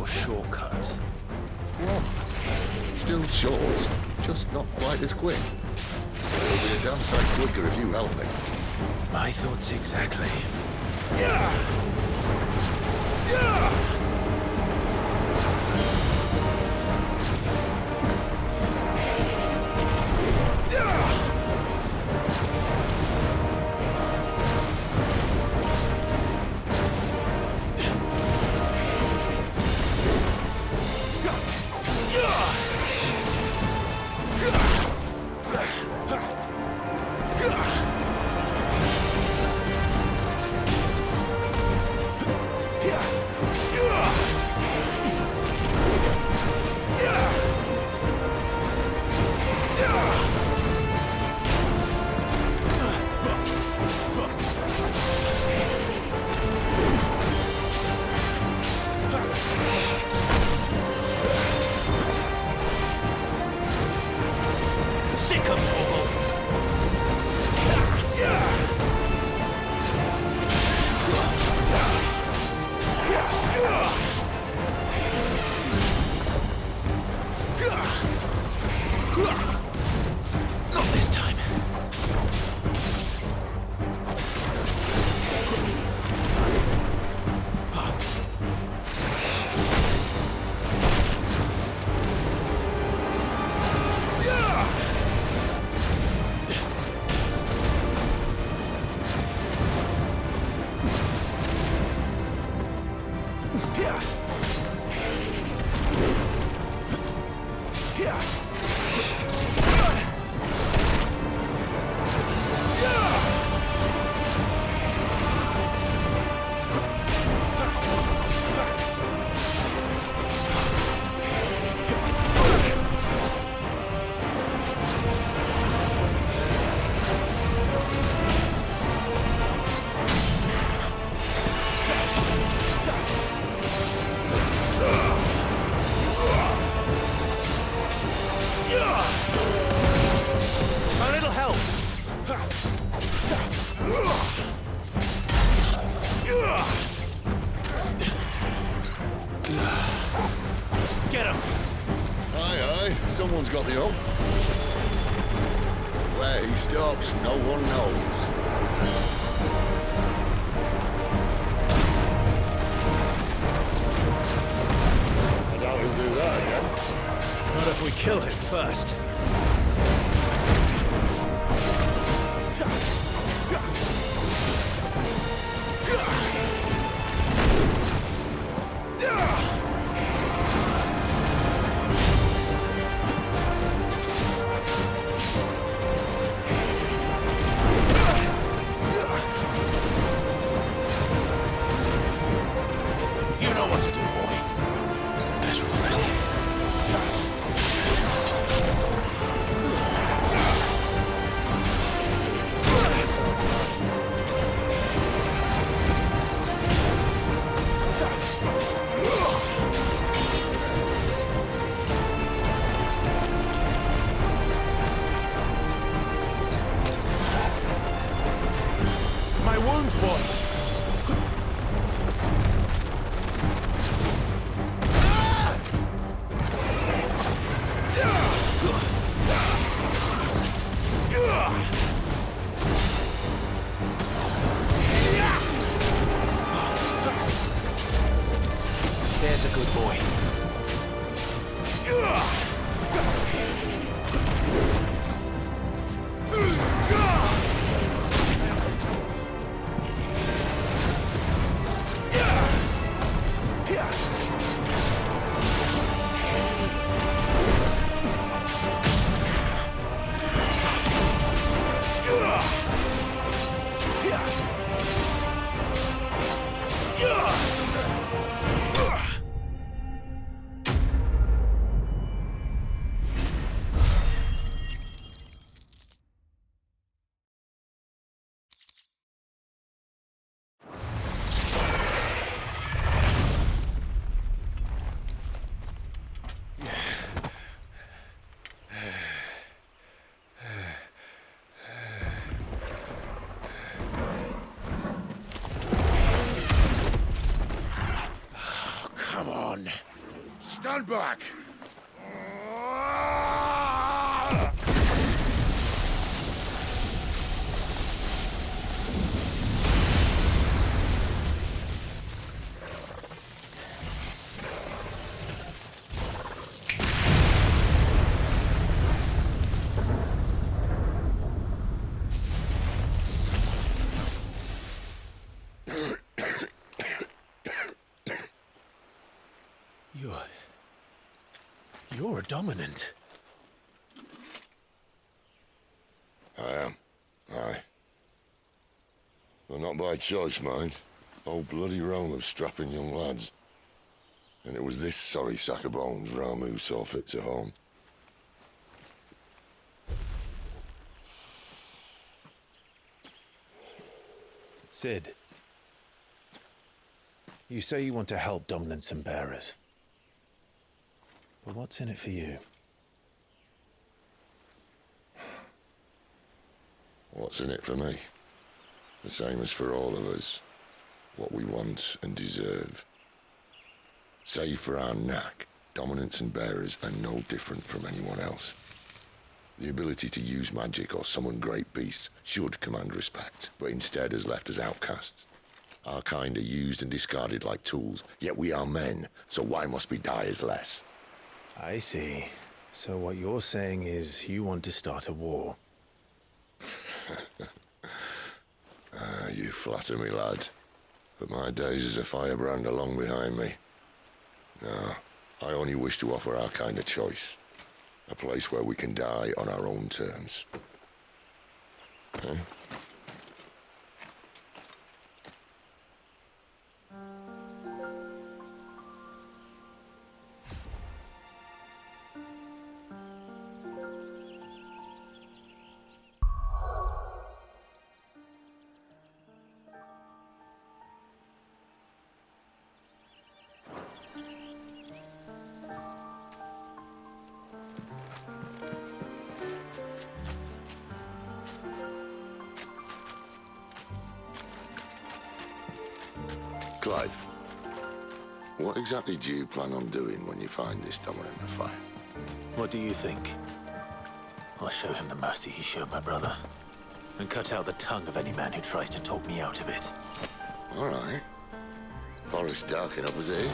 shortcut. What? Still short, just not quite as quick. It'll be a damn sight quicker if you help me. My thoughts exactly. Sick of trouble! Not this time. A little help! Get him! Aye, someone's got the hook. Where he stops, no one knows. I doubt he'll do that again. Not if we kill him first. You know what to do, boy. That's ready. My wounds, boy. There's a good boy. Stand back! You're a dominant. I am. Aye. Well, not by choice, mind. Whole bloody realm of strapping young lads. And it was this sorry sack of bones Ramu saw fit to home. Sid, you say you want to help dominants and bearers. But what's in it for you? What's in it for me? The same as for all of us. What we want and deserve. Save for our knack, dominants and bearers are no different from anyone else. The ability to use magic or summon great beasts should command respect, but instead has left us outcasts. Our kind are used and discarded like tools, yet we are men, so why must we die as less? I see. So what you're saying is you want to start a war. You flatter me, lad. But my days as a firebrand are long behind me. No, I only wish to offer our kind a choice. A place where we can die on our own terms. Huh? Clive, what exactly do you plan on doing when you find this dominant of fire? What do you think? I'll show him the mercy he showed my brother, and cut out the tongue of any man who tries to talk me out of it. All right. Forest dark enough, is it?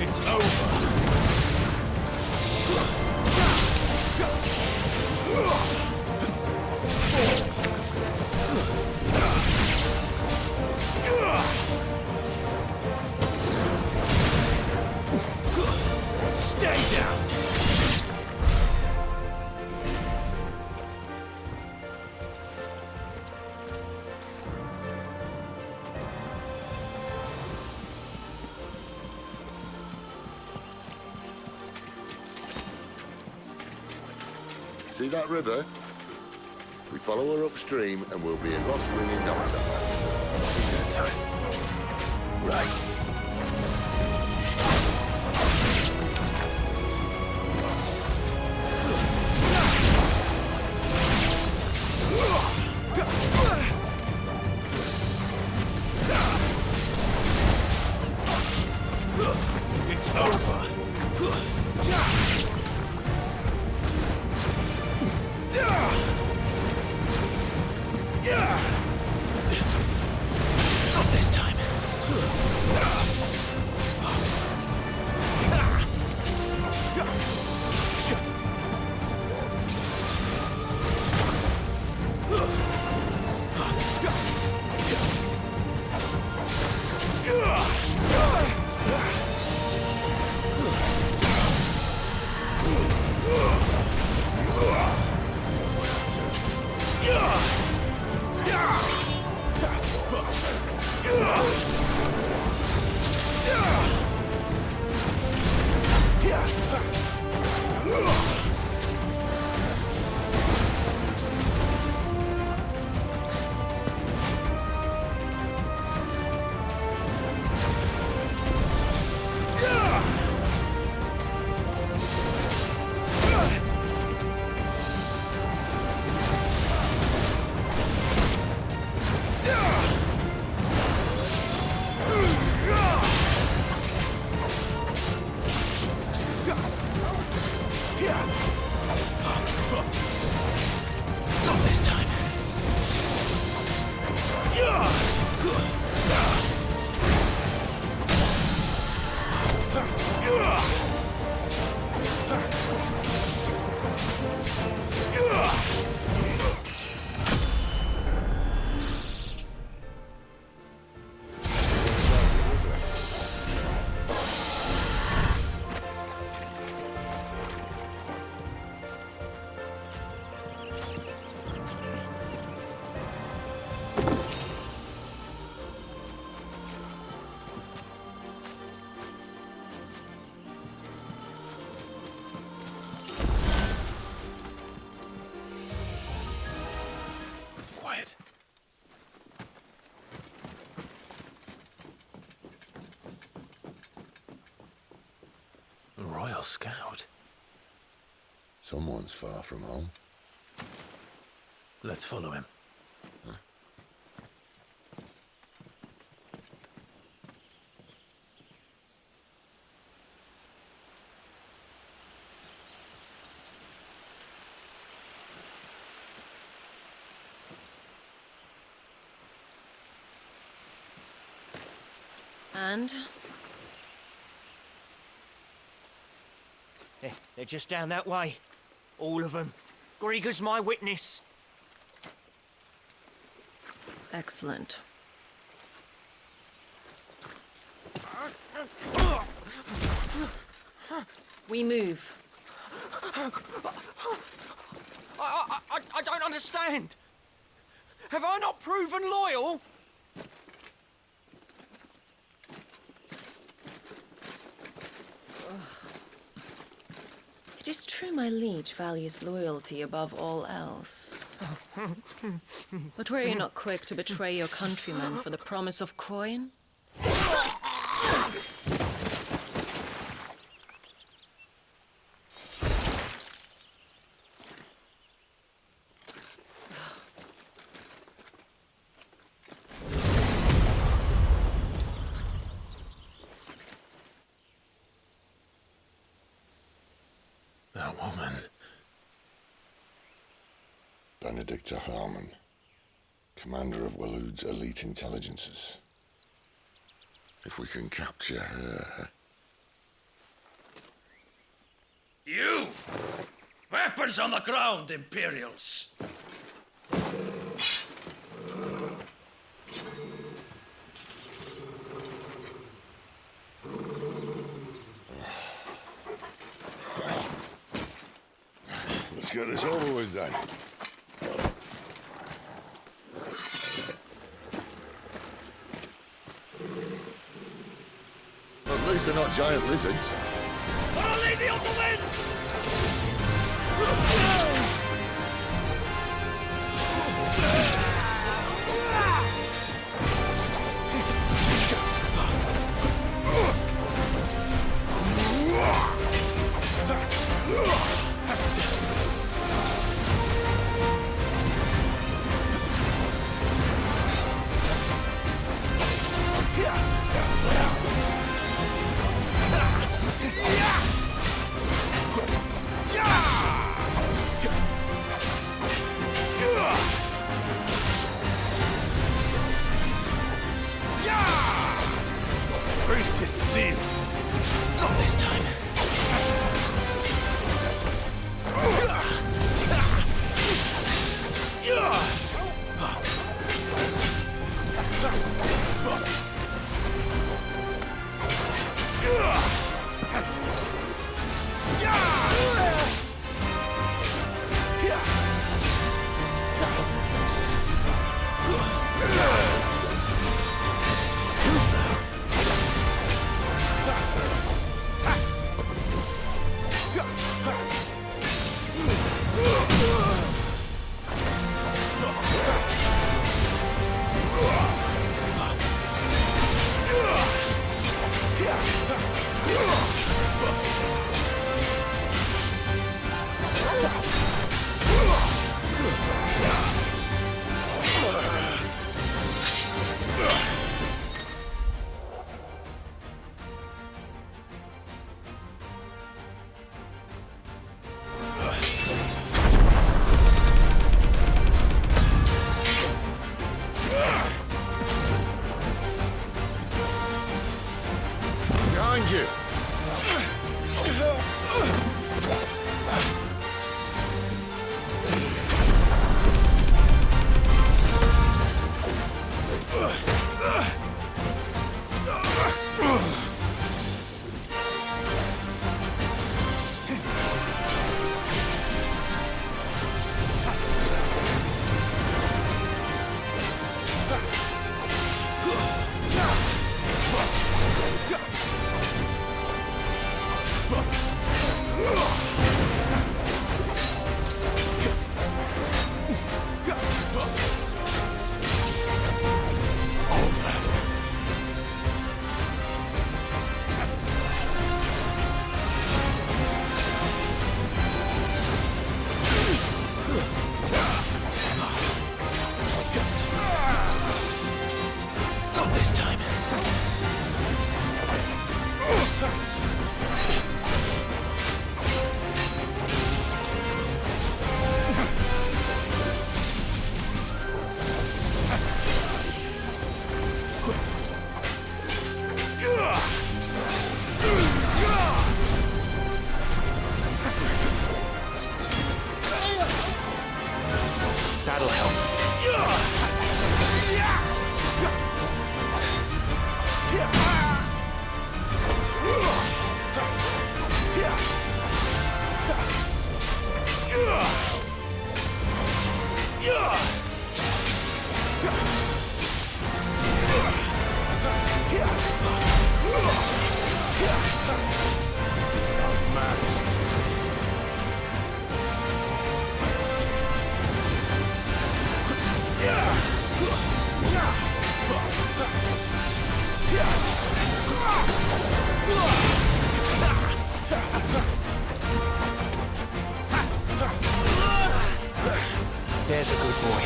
It's over. Stay down. See that river? We follow her upstream and we'll be in Lost Ring in no time. Right. It's over. Not this time. Not this time. Quiet. A Royal Scout. Someone's far from home. Let's follow him. And? They're just down that way. All of them. Grieger's my witness. Excellent. We move. I don't understand. Have I not proven loyal? It is true my liege values loyalty above all else. But were you not quick to betray your countrymen for the promise of coin? That woman. Benedicta Harmon, commander of Waloed's elite intelligences. If we can capture her... You! Weapons on the ground, Imperials! Let's get this over with then. At least they're not giant lizards. Our Lady of the Wind! Fate is sealed. Not this time. behind you! That'll help. There's a good boy.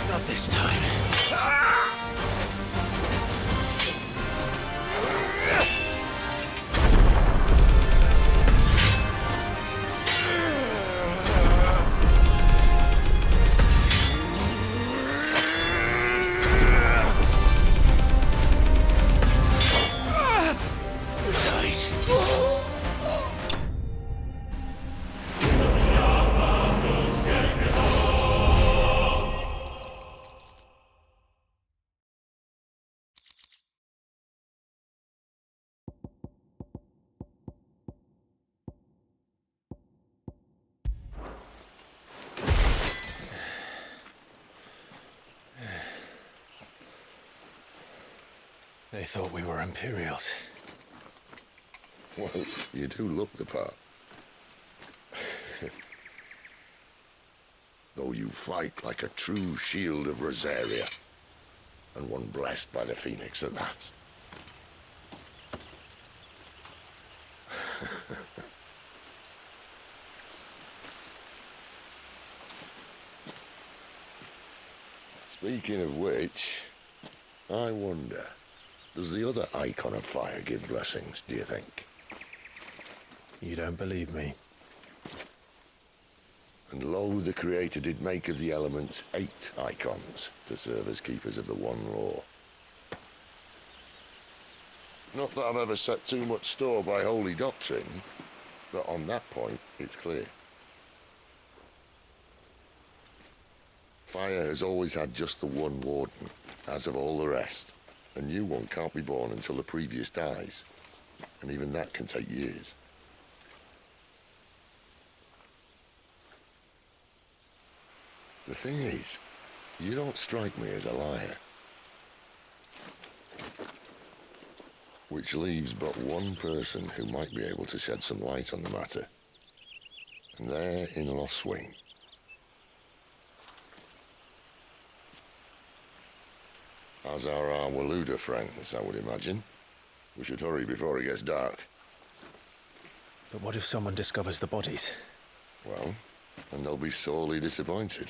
Not this time. They thought we were Imperials. Well, you do look the part. Though you fight like a true shield of Rosaria, and one blessed by the Phoenix at that. Speaking of which, I wonder, does the other icon of fire give blessings, do you think? You don't believe me? And lo, the Creator did make of the elements 8 icons to serve as keepers of the one law. Not that I've ever set too much store by holy doctrine, but on that point, it's clear. Fire has always had just the one warden, as of all the rest. A new one can't be born until the previous dies, and even that can take years. The thing is, you don't strike me as a liar. Which leaves but one person who might be able to shed some light on the matter, and they're in Lost Swing. As are our Waluda friends, I would imagine. We should hurry before it gets dark. But what if someone discovers the bodies? Well, an and they'll be sorely disappointed.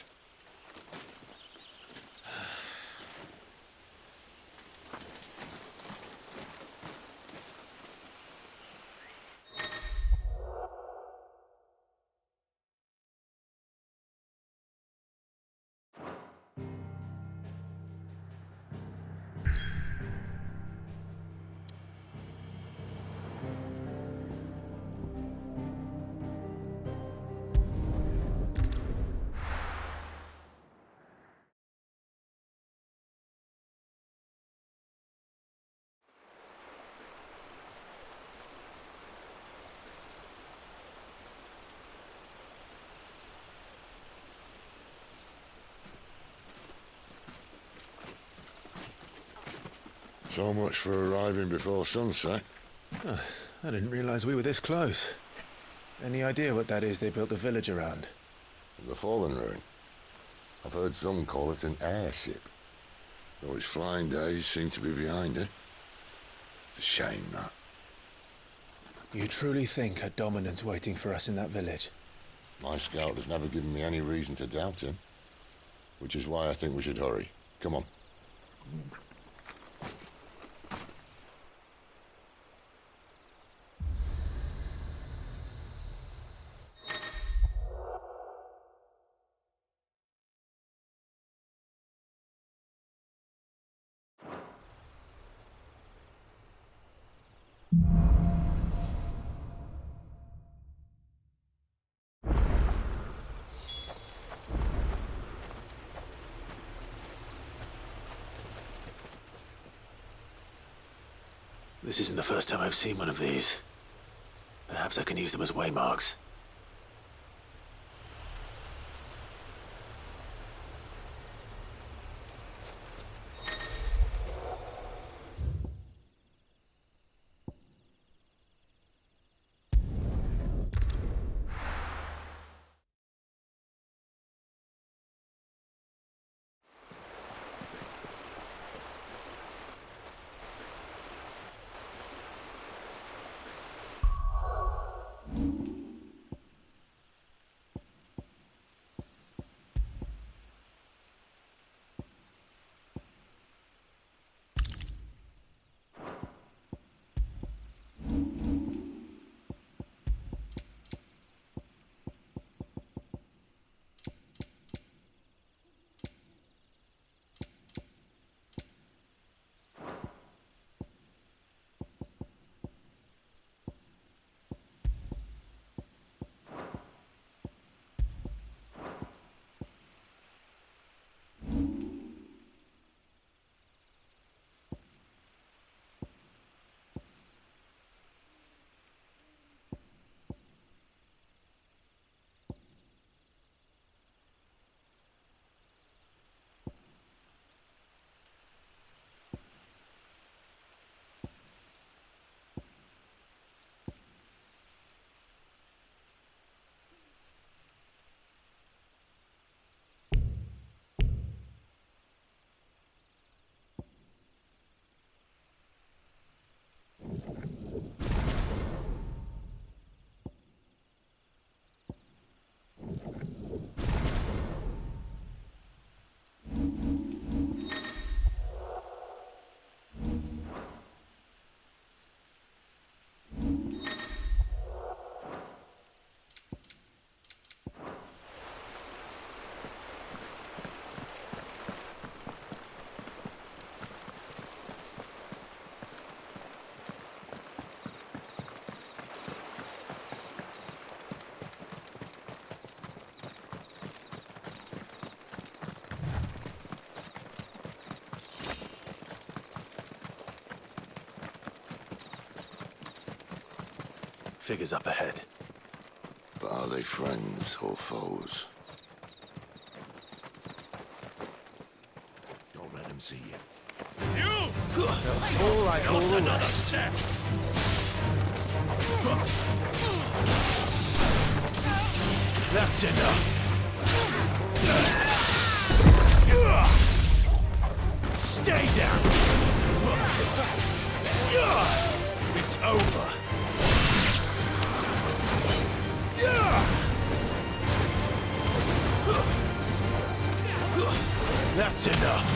So much for arriving before sunset. Oh, I didn't realize we were this close. Any idea what that is they built the village around? The fallen ruin. I've heard some call it an airship. Though its flying days seem to be behind it. It's a shame, that. You truly think a dominant's waiting for us in that village? My scout has never given me any reason to doubt him. Which is why I think we should hurry. Come on. This isn't the first time I've seen one of these. Perhaps I can use them as waymarks. Figures up ahead. But are they friends or foes? Don't let them see you. You! Fool like all the Another rest. step! That's enough. Stay down. It's over. That's enough!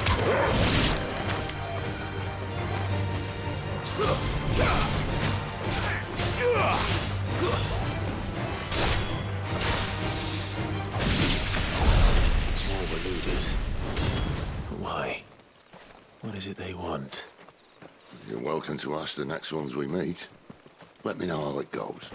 More Waluders. Why? What is it they want? You're welcome to ask the next ones we meet. Let me know how it goes.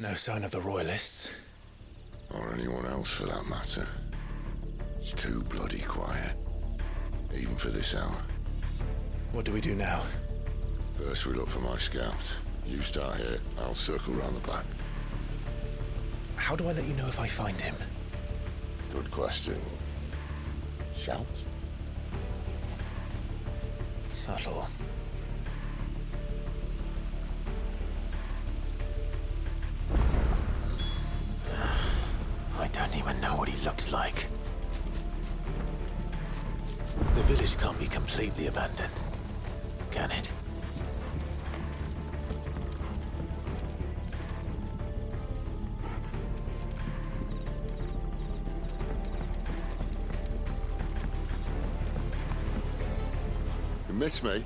No sign of the Royalists. Or anyone else for that matter. It's too bloody quiet. Even for this hour. What do we do now? First we look for my scouts. You start here, I'll circle round the back. How do I let you know if I find him? Good question. Shout? Subtle. I don't even know what he looks like. The village can't be completely abandoned, can it? You miss me?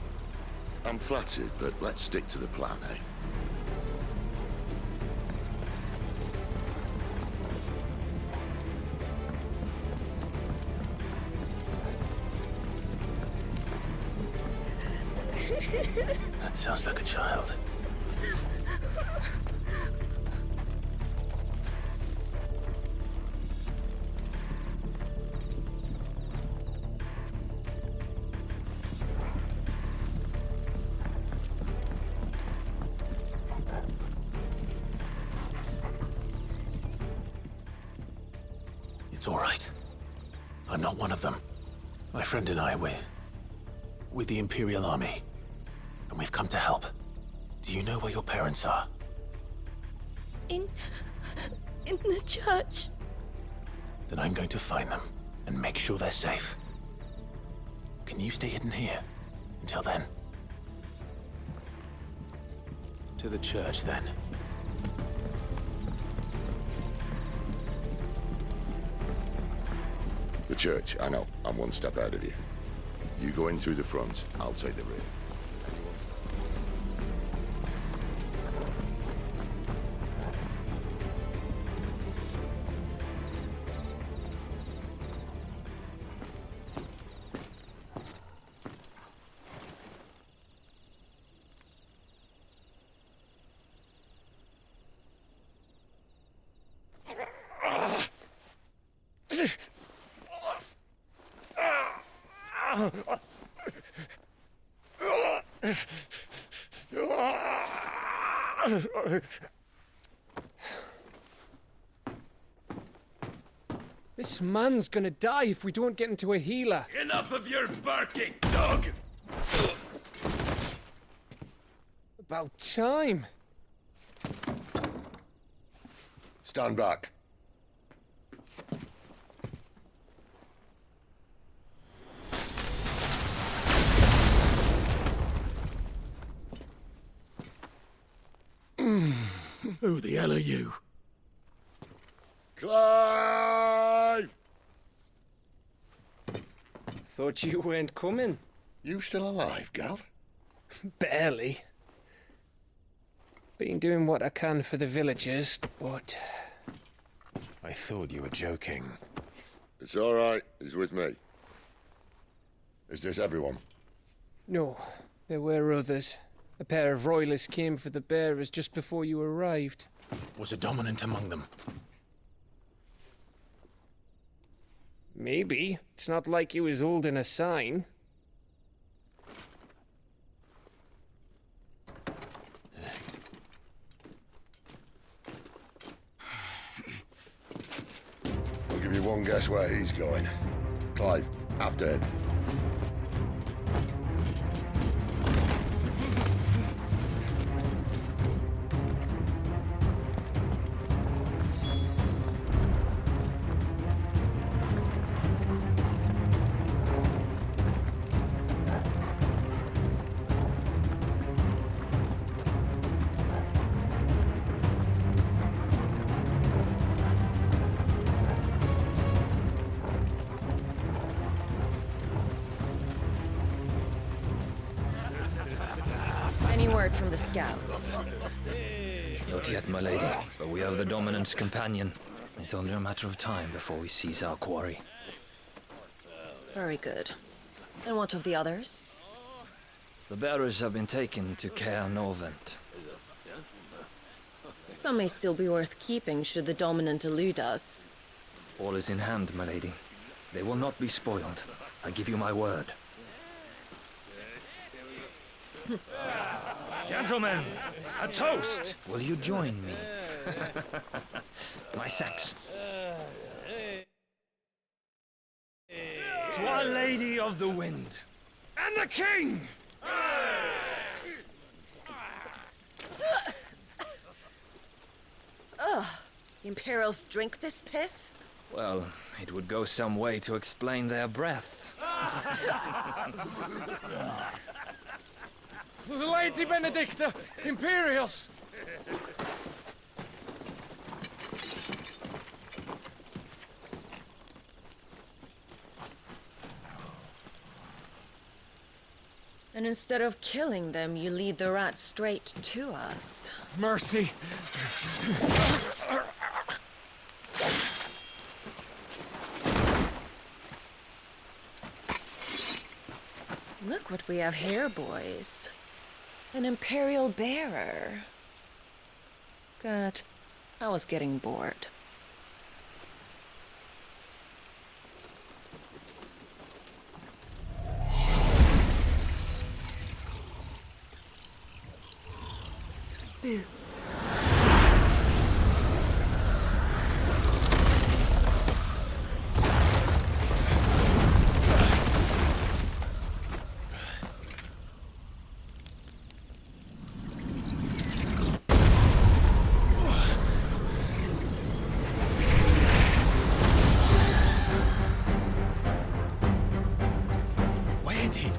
I'm flattered, but let's stick to the plan, eh? That sounds like a child. It's all right. I'm not one of them. My friend and I, we're with the Imperial Army. And we've come to help. Do you know where your parents are? In the church. Then I'm going to find them and make sure they're safe. Can you stay hidden here until then? To the church, then. The church, I know. I'm one step ahead of you. You go in through the front, I'll take the rear. This man's gonna die if we don't get into a healer. Enough of your barking, dog! About time. Stand back. Who the hell are you? Clive! Thought you weren't coming. You still alive, Gav? Barely. Been doing what I can for the villagers, but... I thought you were joking. It's all right. He's with me. Is this everyone? No, there were others. A pair of royalists came for the bearers just before you arrived. Was a dominant among them? Maybe. It's not like he was holding a sign. won't guess where he's going. Clive, after him. Any word from the scouts? Not yet, my lady, but we have the Dominant's companion. It's only a matter of time before we seize our quarry. Very good. And what of the others? The bearers have been taken to Caer Novent. Some may still be worth keeping should the Dominant elude us. All is in hand, my lady. They will not be spoiled. I give you my word. Gentlemen, a toast! Will you join me? My thanks. To Our Lady of the Wind and the King! Ugh. The Imperials drink this piss? Well, it would go some way to explain their breath. Lady Benedicta! Imperials! And instead of killing them, you lead the rats straight to us. Mercy! Look what we have here, boys. An Imperial bearer. Good. I was getting bored. Boo. Where did...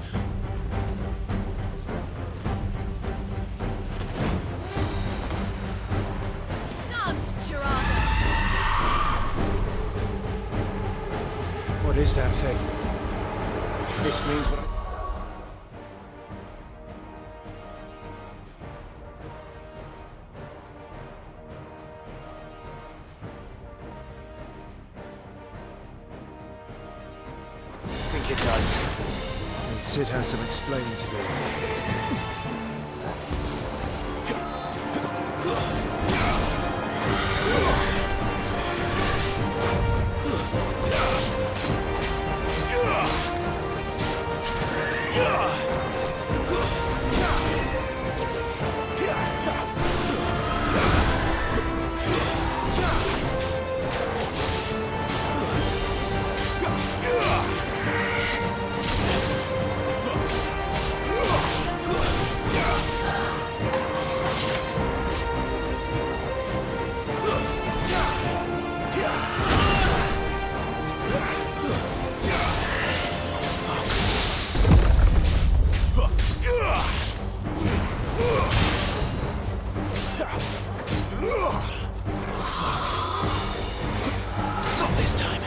What is that thing? If this means what I think it does. And Sid has some explaining to do. Not this time.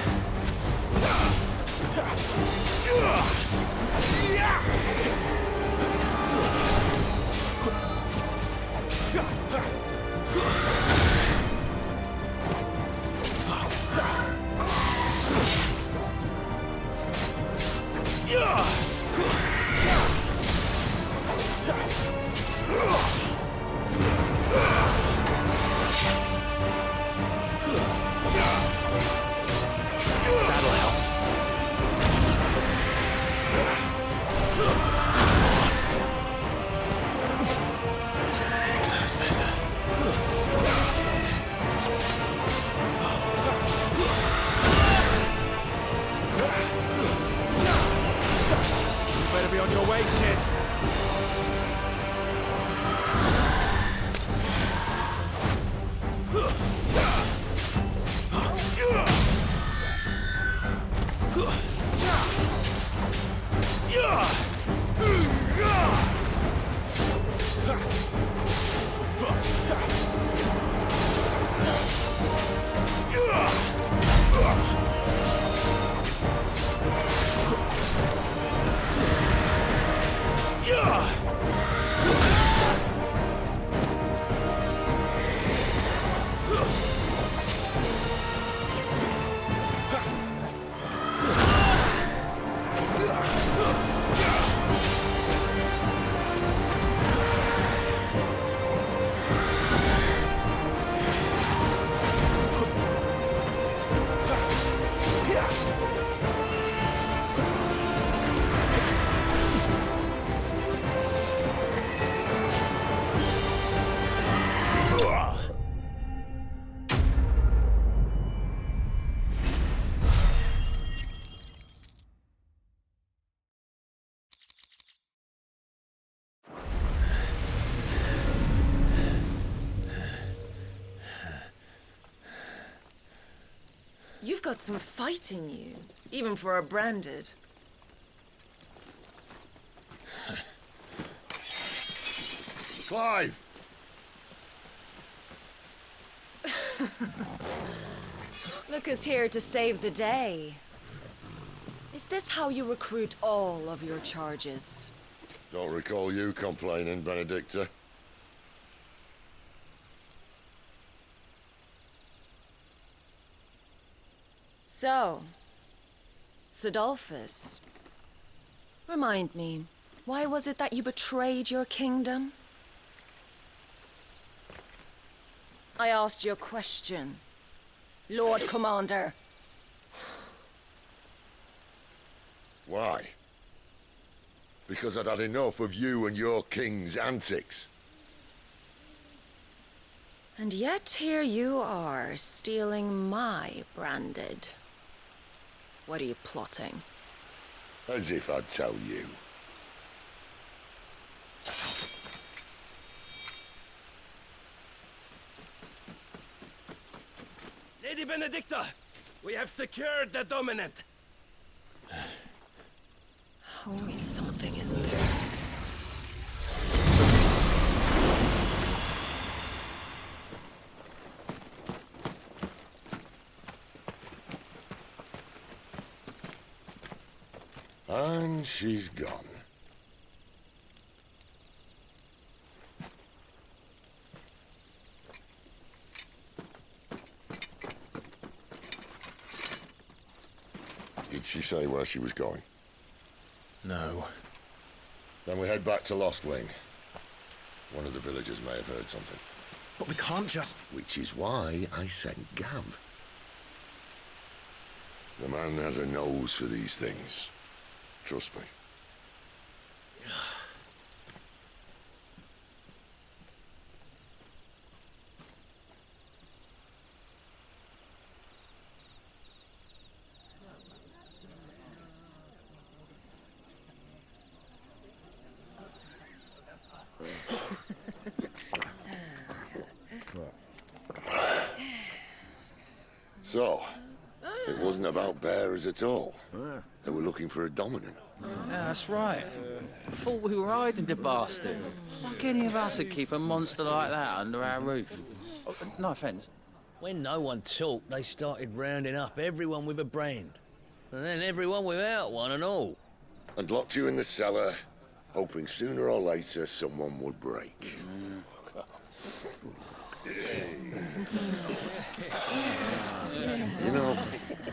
That'll help. That's better. You've got some fight in you, even for a branded. Clive! Look who's here to save the day. Is this how you recruit all of your charges? Don't recall you complaining, Benedicta. So, Sidolphus, remind me, why was it that you betrayed your kingdom? I asked you a question, Lord Commander. Why? Because I'd had enough of you and your king's antics. And yet here you are, stealing my branded. What are you plotting? As if I'd tell you. Lady Benedicta, we have secured the dominant. Always something, isn't there? And she's gone. Did she say where she was going? No. Then we head back to Lost Wing. One of the villagers may have heard something. But we can't just... Which is why I sent Gav. The man has a nose for these things. Trust me. So, it wasn't about bearers at all. They were looking for a dominant. Yeah, that's right. Thought we were hiding the bastard. Like any of us would keep a monster like that under our roof. Oh, no offence. When no one talked, they started rounding up everyone with a brand. And then everyone without one and all. And locked you in the cellar, hoping sooner or later someone would break. You know,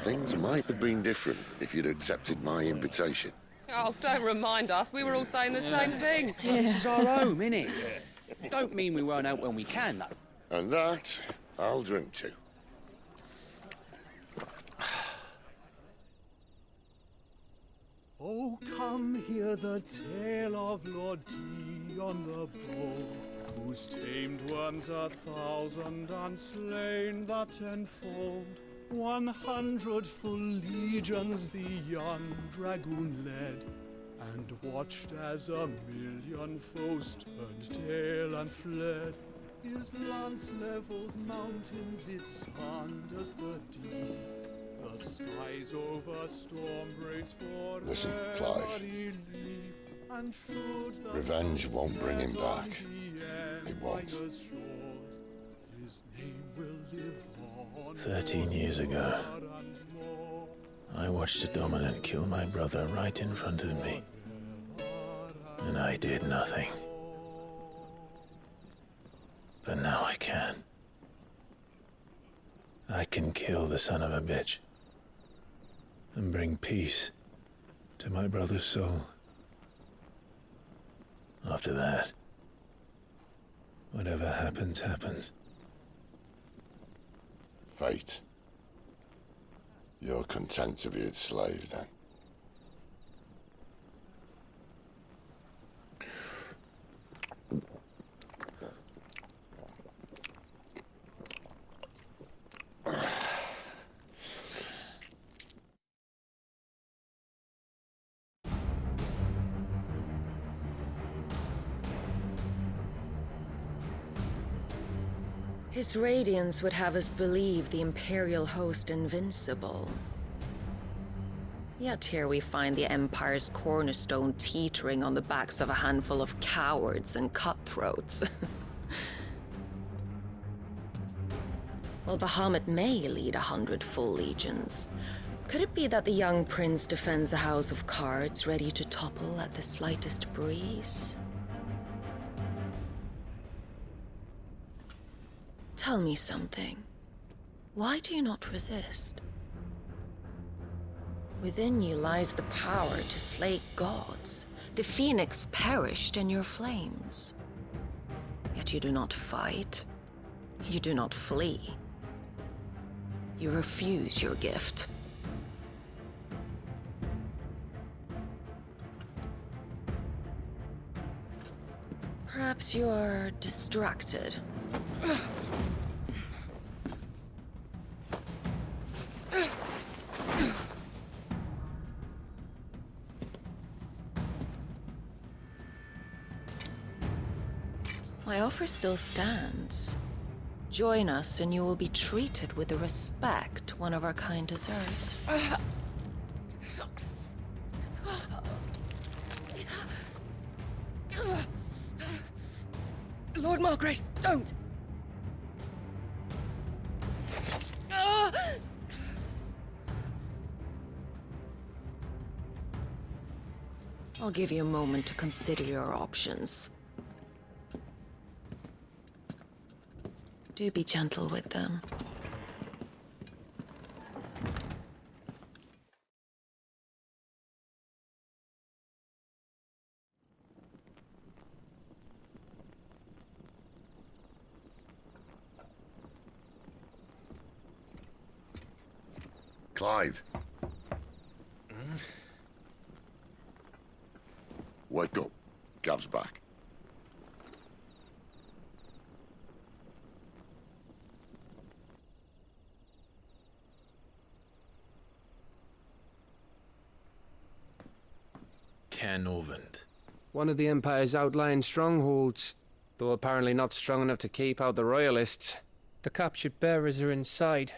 things might have been different if you'd accepted my invitation. Oh, don't remind us. We were all saying the same thing. This is our home, innit? Don't mean we won't out when we can, though. And that, I'll drink to. Oh, come hear the tale of Lord T on the bold, who's tamed worms 1,000 and slain the 10-fold. 100 full legions the young dragoon led, and watched as 1,000,000 foes turned tail and fled. His lance levels mountains, it sanders the deep. The skies over storm breaks for Listen, Clive. and Revenge won't bring him back. It won't. His name will live on 13 years ago, I watched a dominant kill my brother right in front of me. And I did nothing. But now I can. I can kill the son of a bitch and bring peace to my brother's soul. After that, whatever happens, happens. Fate. You're content to be its slave, then? His radiance would have us believe the Imperial host invincible. Yet here we find the Empire's cornerstone teetering on the backs of a handful of cowards and cutthroats. While Bahamut may lead 100 full legions, could it be that the young prince defends a house of cards ready to topple at the slightest breeze? Tell me something. Why do you not resist? Within you lies the power to slay gods. The phoenix perished in your flames. Yet you do not fight. You do not flee. You refuse your gift. Perhaps you are distracted. My offer still stands. Join us and you will be treated with the respect one of our kind deserves. Lord Margrace, don't! I'll give you a moment to consider your options. Do be gentle with them. Clive. Wake up. Gav's back. Caernarvon. One of the Empire's outlying strongholds, though apparently not strong enough to keep out the Royalists. The captured bearers are inside.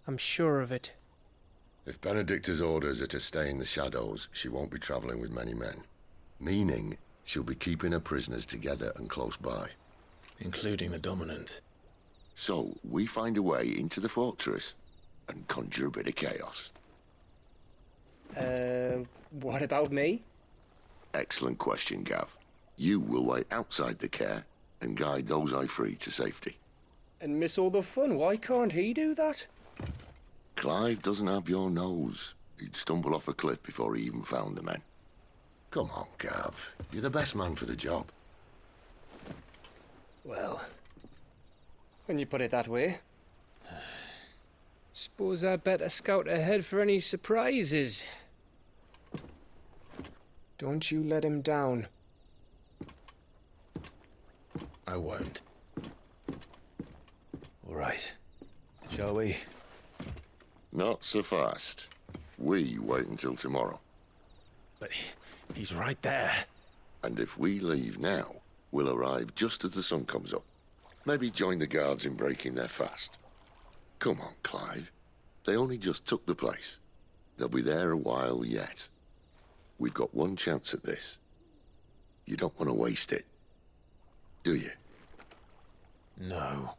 I'm sure of it. If Benedicta's orders are to stay in the shadows, she won't be travelling with many men. Meaning, she'll be keeping her prisoners together and close by. Including the Dominant. So, we find a way into the fortress and conjure a bit of chaos. What about me? Excellent question, Gav. You will wait outside the care and guide those I free to safety. And miss all the fun. Why can't he do that? Clive doesn't have your nose. He'd stumble off a cliff before he even found the men. Come on, Gav. You're the best man for the job. Well, when you put it that way. Suppose I'd better scout ahead for any surprises. Don't you let him down. I won't. All right. Shall we? Not so fast. We wait until tomorrow. But he's right there. And if we leave now, we'll arrive just as the sun comes up. Maybe join the guards in breaking their fast. Come on, Clive. They only just took the place. They'll be there a while yet. We've got one chance at this. You don't want to waste it, do you? No.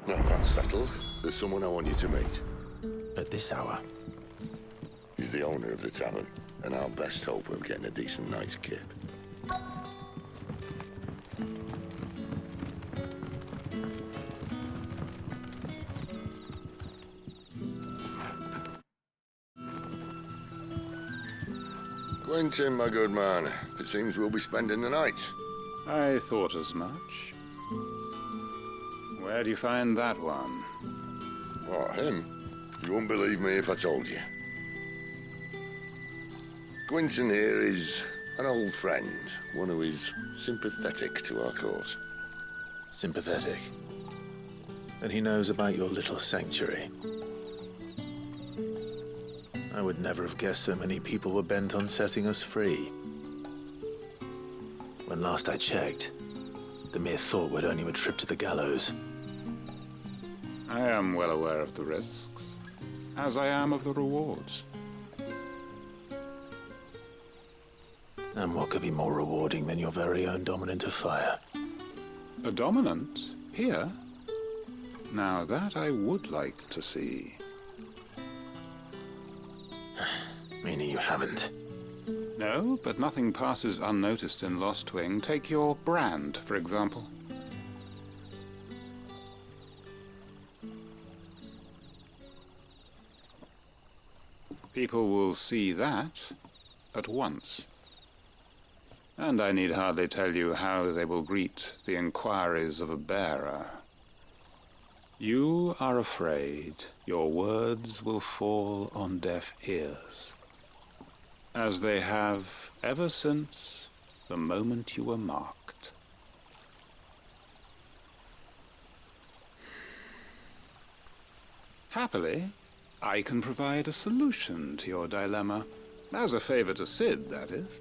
No, that's settled. There's someone I want you to meet. At this hour? He's the owner of the tavern, and our best hope of getting a decent night's kip. Quentin, my good man. It seems we'll be spending the night. I thought as much. Where do you find that one? What, him? You wouldn't believe me if I told you. Gwynton here is an old friend, one who is sympathetic to our cause. Sympathetic? And he knows about your little sanctuary. I would never have guessed so many people were bent on setting us free. When last I checked, the mere thought would earn you a trip to the gallows. I am well aware of the risks, as I am of the rewards. And what could be more rewarding than your very own dominant of fire? A dominant? Here? Now that I would like to see. Meaning you haven't? No, but nothing passes unnoticed in Lost Wing. Take your brand, for example. People will see that at once. And I need hardly tell you how they will greet the inquiries of a bearer. You are afraid your words will fall on deaf ears, as they have ever since the moment you were marked. Happily, I can provide a solution to your dilemma, as a favor to Sid, that is.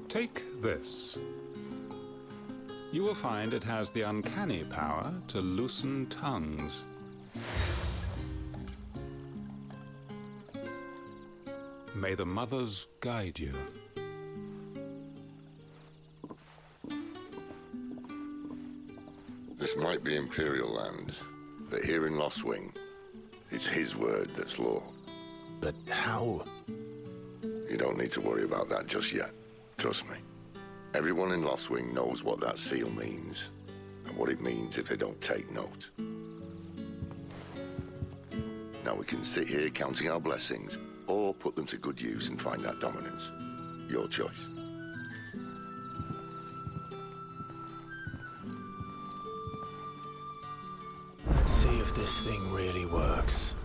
Take this. You will find it has the uncanny power to loosen tongues. May the mothers guide you. This might be Imperial land, but here in Lost Wing, it's his word that's law. But how? You don't need to worry about that just yet. Trust me. Everyone in Lost Wing knows what that seal means, and what it means if they don't take note. Now we can sit here counting our blessings, or put them to good use and find that dominance. Your choice. Let's see if this thing really works.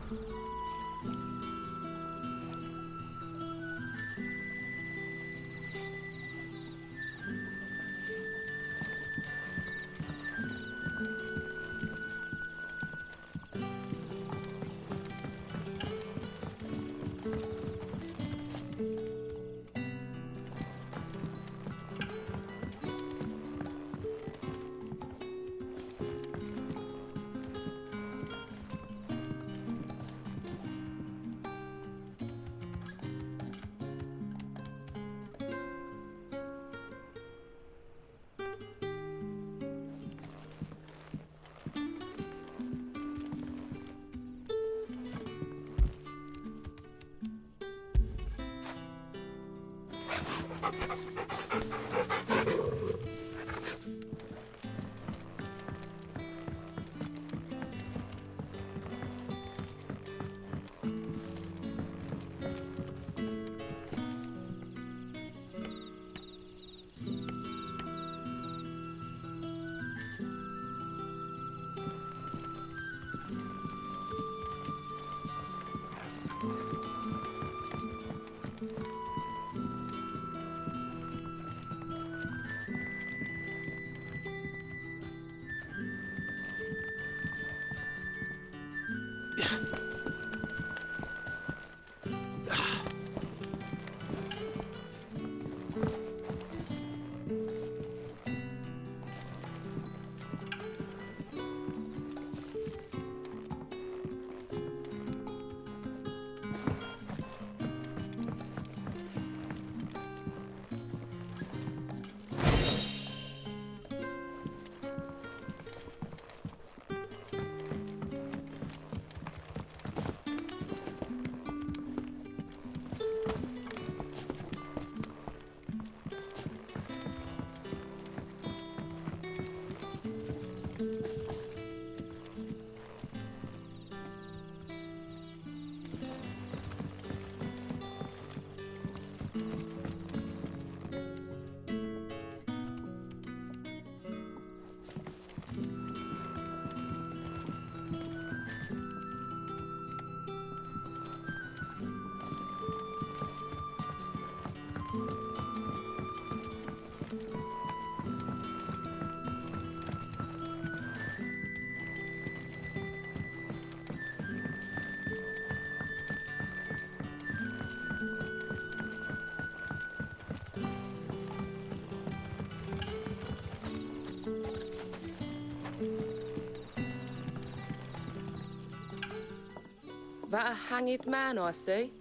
That a hanged man, I see.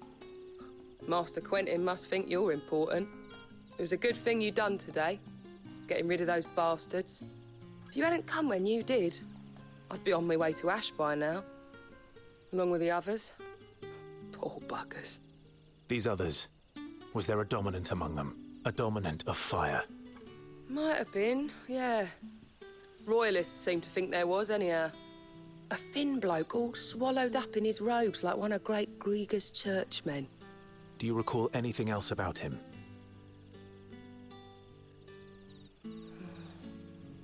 Master Quentin must think you're important. It was a good thing you done today, getting rid of those bastards. If you hadn't come when you did, I'd be on my way to Ash by now, along with the others. Poor buggers. These others, was there a dominant among them? A dominant of fire? Might have been, yeah. Royalists seem to think there was, anyhow. A thin bloke all swallowed up in his robes like one of Great Grieger's churchmen. Do you recall anything else about him?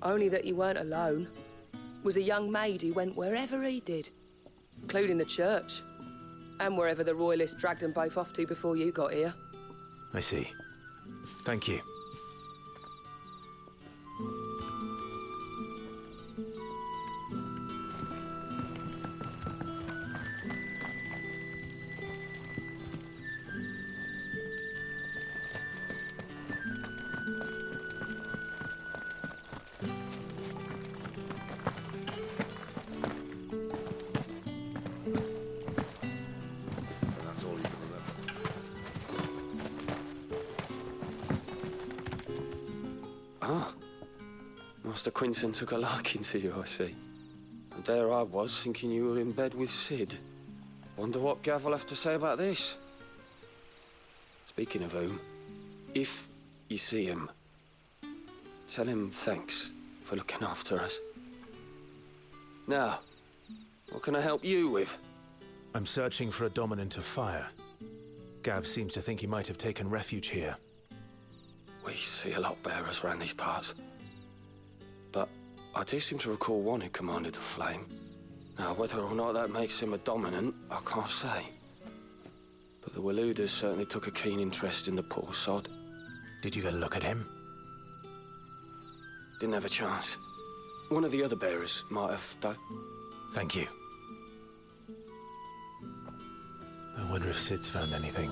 Only that he weren't alone. Was a young maid who went wherever he did, including the church, and wherever the Royalists dragged them both off to before you got here. I see. Thank you. That's all you can remember. Ah. Master Quinton took a liking to you, I see. And there I was, thinking you were in bed with Sid. Wonder what Gav will have to say about this. Speaking of whom, if you see him, tell him thanks for looking after us. Now, what can I help you with? I'm searching for a dominant of fire. Gav seems to think he might have taken refuge here. We see a lot bearers round these parts. But I do seem to recall one who commanded the flame. Now, whether or not that makes him a dominant, I can't say. But the Waluders certainly took a keen interest in the poor sod. Did you get a look at him? Didn't have a chance. One of the other bearers might have, though. Thank you. I wonder if Sid's found anything.